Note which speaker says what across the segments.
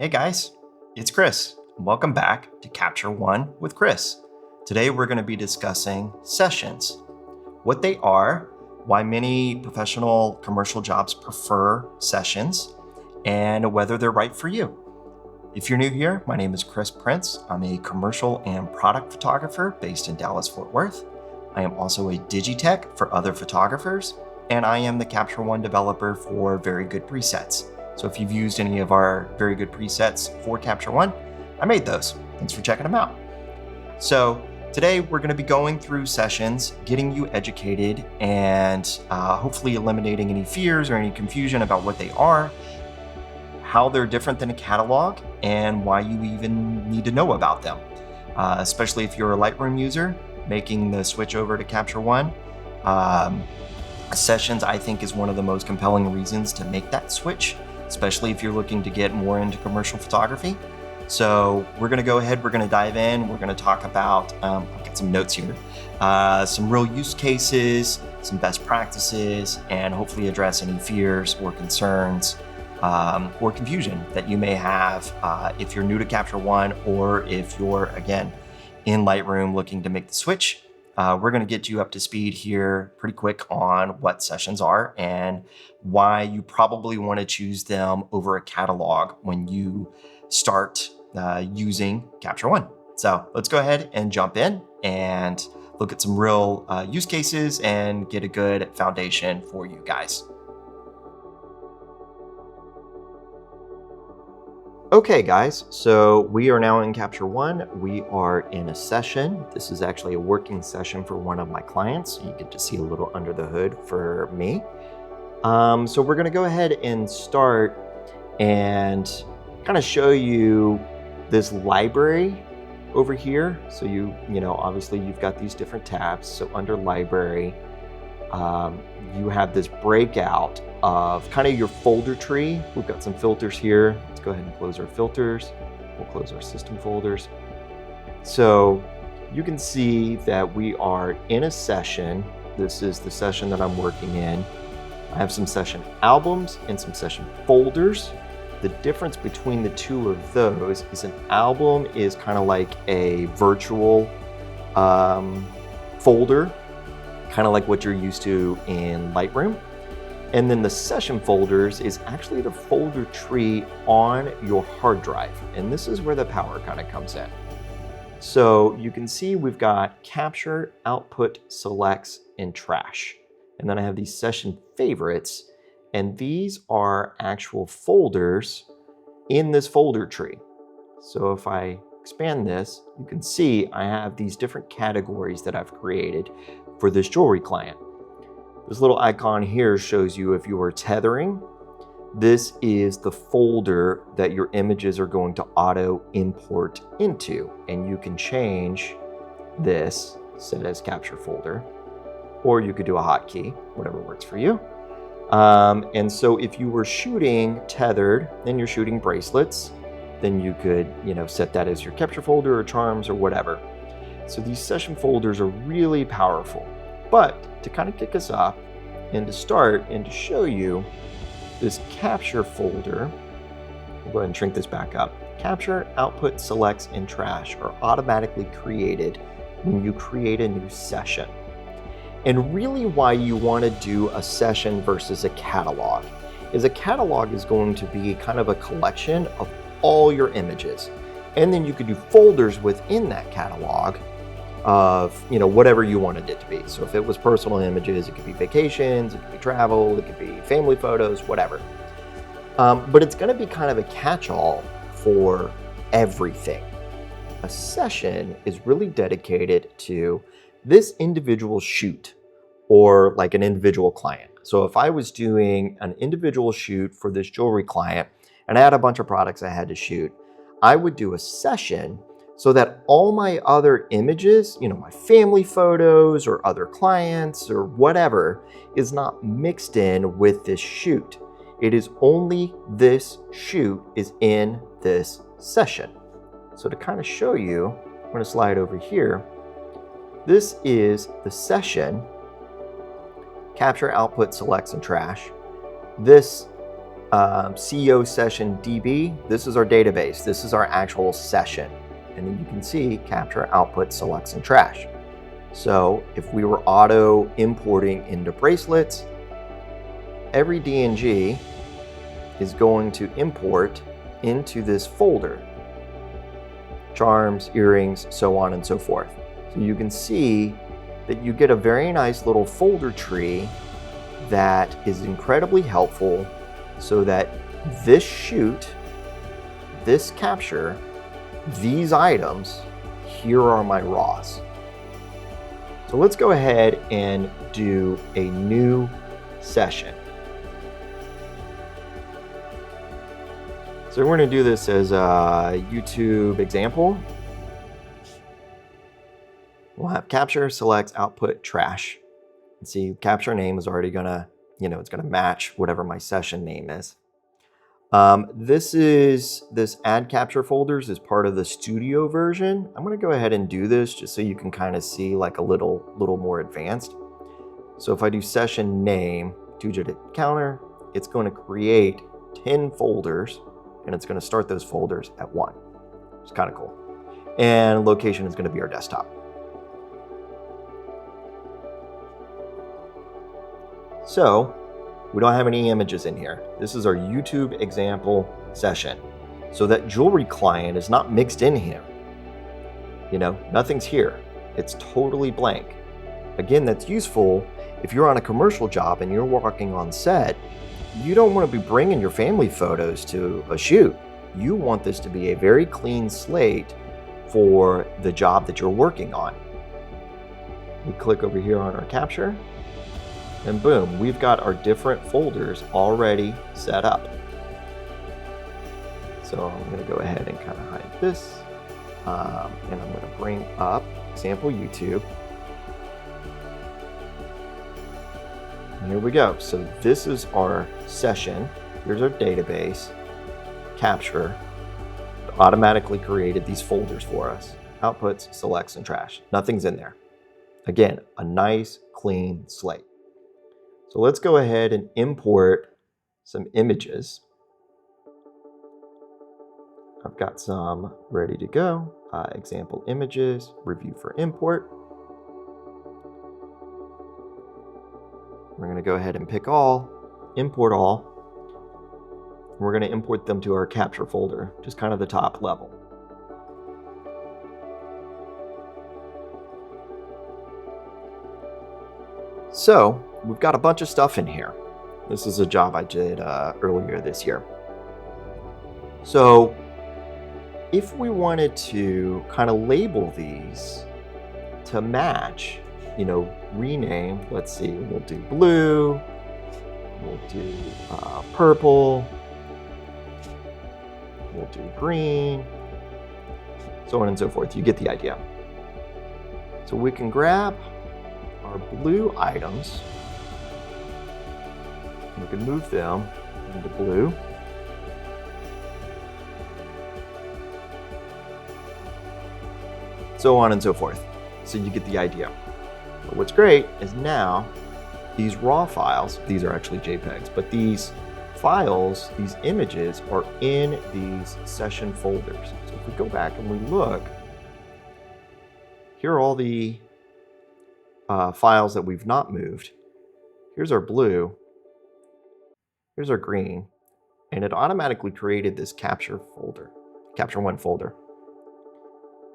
Speaker 1: Hey guys, it's Chris. Welcome back to Capture One with Chris. Today we're going to be discussing sessions, what they are, why many professional commercial jobs prefer sessions, and whether they're right for you. If you're new here, my name is Chris Prince. I'm a commercial and product photographer based in Dallas-Fort Worth. I am also a digitech for other photographers, and I am the Capture One developer for Very Good Presets. So if you've used any of our Very Good presets for Capture One, I made those. Thanks for checking them out. So today we're going to be going through sessions, getting you educated, and hopefully eliminating any fears or any confusion about what they are, how they're different than a catalog, and why you even need to know about them. Especially if you're a Lightroom user, making the switch over to Capture One. Sessions, I think, is one of the most compelling reasons to make that switch, especially if you're looking to get more into commercial photography. So we're going to go ahead, we're going to dive in, we're going to talk about, I've got some notes here, some real use cases, some best practices, and hopefully address any fears or concerns or confusion that you may have if you're new to Capture One, or if you're, again, in Lightroom looking to make the switch. We're going to get you up to speed here pretty quick on what sessions are and why you probably want to choose them over a catalog when you start using Capture One. So let's go ahead and jump in and look at some real use cases and get a good foundation for you guys. Okay guys, so we are now in Capture One. We are in a session. This is actually a working session for one of my clients. You get to see a little under the hood for me. So we're gonna go ahead and start and kind of show you this library over here. So you know, obviously you've got these different tabs. So under library, you have this breakout of kind of your folder tree. We've got some filters here. Let's go ahead and close our filters. We'll close our system folders. So you can see that we are in a session. This is the session that I'm working in. I have some session albums and some session folders. The difference between the two of those is an album is kind of like a virtual folder, kind of like what you're used to in Lightroom. And then the session folders is actually the folder tree on your hard drive. And this is where the power kind of comes in. So you can see we've got capture, output, selects, and trash. And then I have these session favorites, and these are actual folders in this folder tree. So if I expand this, you can see I have these different categories that I've created for this jewelry client. This little icon here shows you if you are tethering. This is the folder that your images are going to auto import into. And you can change this, set as capture folder, or you could do a hotkey, whatever works for you. And so if you were shooting tethered and you're shooting bracelets, then you could, set that as your capture folder or charms or whatever. So these session folders are really powerful. But to kind of kick us off and to start and to show you this capture folder, we'll go ahead and shrink this back up. Capture, output, selects, and trash are automatically created when you create a new session. And really why you want to do a session versus a catalog is a catalog is going to be kind of a collection of all your images. And then you could do folders within that catalog of whatever you wanted it to be. So if it was personal images, it could be vacations, it could be travel, it could be family photos, whatever. But it's going to be kind of a catch-all for everything. A session is really dedicated to this individual shoot or like an individual client. So if I was doing an individual shoot for this jewelry client and I had a bunch of products I had to shoot, I would do a session so that all my other images, my family photos or other clients or whatever, is not mixed in with this shoot. It is only this shoot is in this session. So to kind of show you, I'm going to slide over here. This is the session, capture, output, selects, and trash. This CEO session DB, this is our database. This is our actual session. And then you can see capture, output, selects, and trash. So if we were auto importing into bracelets, every DNG is going to import into this folder. Charms, earrings, so on and so forth. So you can see that you get a very nice little folder tree that is incredibly helpful so that this shoot, this capture, these items, here are my raws. So let's go ahead and do a new session. So we're going to do this as a YouTube example. We'll have capture, selects, output, trash. And see, capture name is already going to, it's going to match whatever my session name is. This add capture folders is part of the studio version. I'm going to go ahead and do this just so you can kind of see like a little more advanced. So if I do session name, 2-digit counter, it's going to create 10 folders and it's going to start those folders at 1. It's kind of cool. And location is going to be our desktop. So we don't have any images in here. This is our YouTube example session. So that jewelry client is not mixed in here. Nothing's here. It's totally blank. Again, that's useful if you're on a commercial job and you're working on set. You don't want to be bringing your family photos to a shoot. You want this to be a very clean slate for the job that you're working on. We click over here on our capture. And boom, we've got our different folders already set up. So I'm going to go ahead and kind of hide this. And I'm going to bring up example YouTube. And here we go. So this is our session. Here's our database. Capture. It automatically created these folders for us. Outputs, selects, and trash. Nothing's in there. Again, a nice, clean slate. So let's go ahead and import some images. I've got some ready to go. Example images, review for import. We're going to go ahead and pick all, import all. We're going to import them to our capture folder, just kind of the top level. So we've got a bunch of stuff in here. This is a job I did earlier this year. So if we wanted to kind of label these to match, rename, let's see, we'll do blue, we'll do purple, we'll do green, so on and so forth. You get the idea. So we can grab our blue items, we can move them into blue. So on and so forth. So you get the idea. But what's great is now these raw files, these are actually JPEGs, but these files, these images are in these session folders. So if we go back and we look, here are all the files that we've not moved. Here's our blue, here's our green, and it automatically created this capture folder, capture one folder.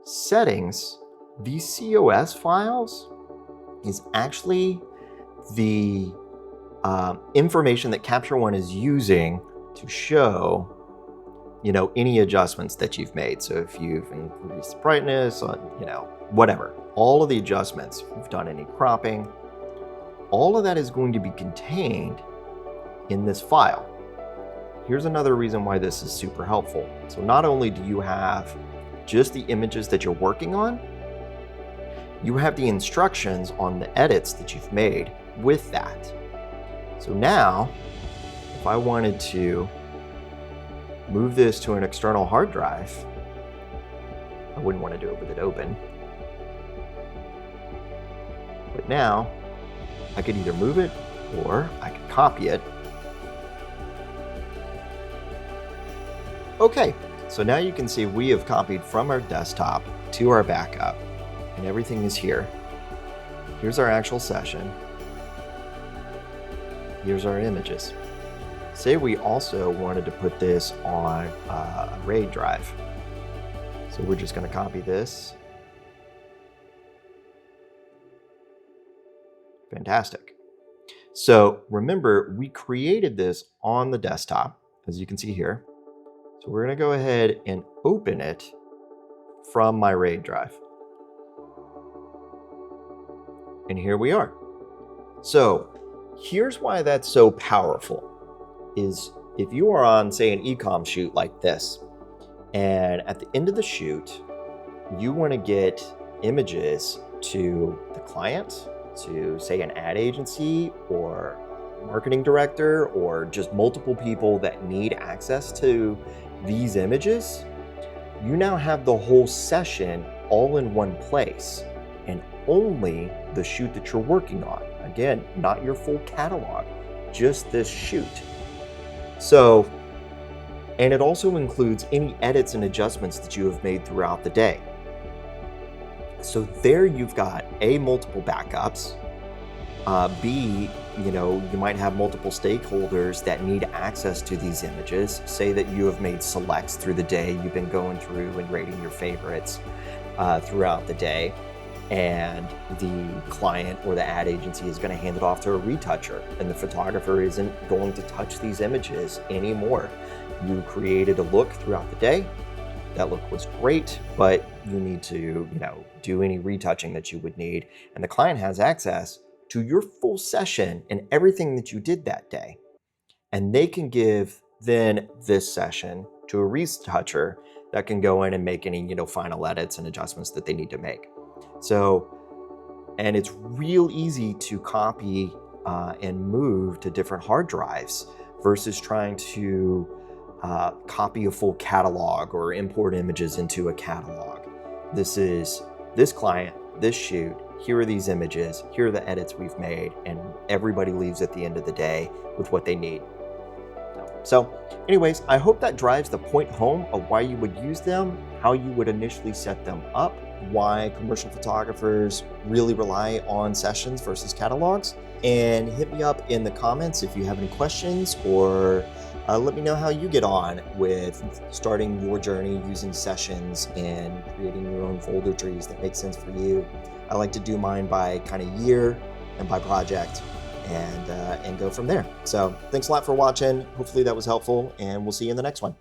Speaker 1: Settings, these COS files is actually the information that Capture One is using to show, any adjustments that you've made. So if you've increased brightness, whatever, all of the adjustments, if you've done any cropping, all of that is going to be contained in this file. Here's another reason why this is super helpful. So not only do you have just the images that you're working on, you have the instructions on the edits that you've made with that. So now, if I wanted to move this to an external hard drive, I wouldn't want to do it with it open. But now, I could either move it or I could copy it Okay, so now you can see we have copied from our desktop to our backup, and everything is here. Here's our actual session. Here's our images. Say we also wanted to put this on a RAID drive. So we're just going to copy this. Fantastic. So remember, we created this on the desktop, as you can see here. So we're going to go ahead and open it from my RAID drive. And here we are. So here's why that's so powerful, is if you are on, say, an e-com shoot like this, and at the end of the shoot, you want to get images to the client, to, say, an ad agency or marketing director, or just multiple people that need access to these images, you now have the whole session all in one place, and only the shoot that you're working on. Again, not your full catalog, just this shoot. So, and it also includes any edits and adjustments that you have made throughout the day. So there you've got A, multiple backups, B, you might have multiple stakeholders that need access to these images. Say that you have made selects through the day, you've been going through and rating your favorites throughout the day, and the client or the ad agency is going to hand it off to a retoucher, and the photographer isn't going to touch these images anymore. You created a look throughout the day. That look was great, but you need to, do any retouching that you would need, and the client has access to your full session and everything that you did that day. And they can give then this session to a retoucher that can go in and make any, final edits and adjustments that they need to make. So, and it's real easy to copy and move to different hard drives versus trying to copy a full catalog or import images into a catalog. This is this client, this shoot, here are these images, here are the edits we've made, and everybody leaves at the end of the day with what they need. So anyways, I hope that drives the point home of why you would use them, how you would initially set them up, why commercial photographers really rely on sessions versus catalogs. And hit me up in the comments if you have any questions, or let me know how you get on with starting your journey using sessions and creating your own folder trees that make sense for you. I like to do mine by kind of year and by project, and go from there. So thanks a lot for watching. Hopefully that was helpful, and we'll see you in the next one.